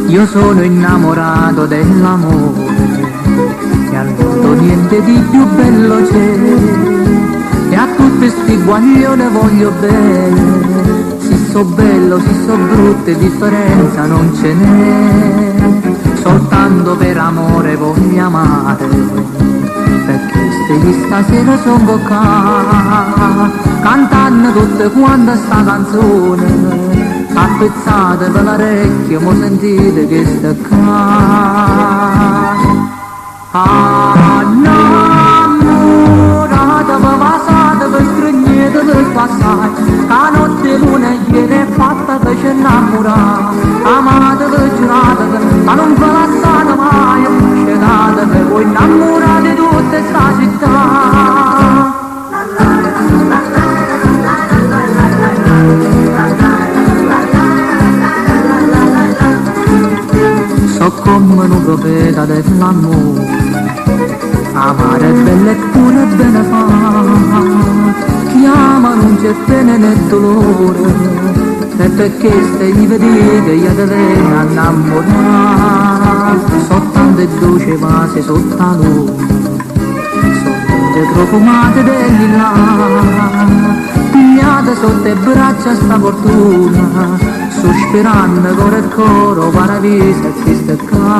Io sono innamorato dell'amore e al mondo niente di più bello c'è, e a tutti sti guaglione voglio bene, si so bello, si so brutto e differenza non ce n'è, soltanto per amore voglio amare, perché se stasera son bocca cantando tutte quante sta canzone, appezzate per l'orecchio, mo sentite che sta qua. Innamorata, per vasata, per straniera del passato, la notte luna viene fatta che c'è innamorata, amata per giurata, ma non ve lasciate mai, scelata per voi innamorate di tutta sta città. So come un profeta dell'amore, amare è bello e pure bene fa, chi ama non c'è pena né dolore, e perché stai vedi che io te vengo a innamorare, so tante dolci vasi sotto la luna, sono le profumate degli là, pigliate sotto le braccia sta fortuna, sospirando coro e coro, paradiso e chi sta qua.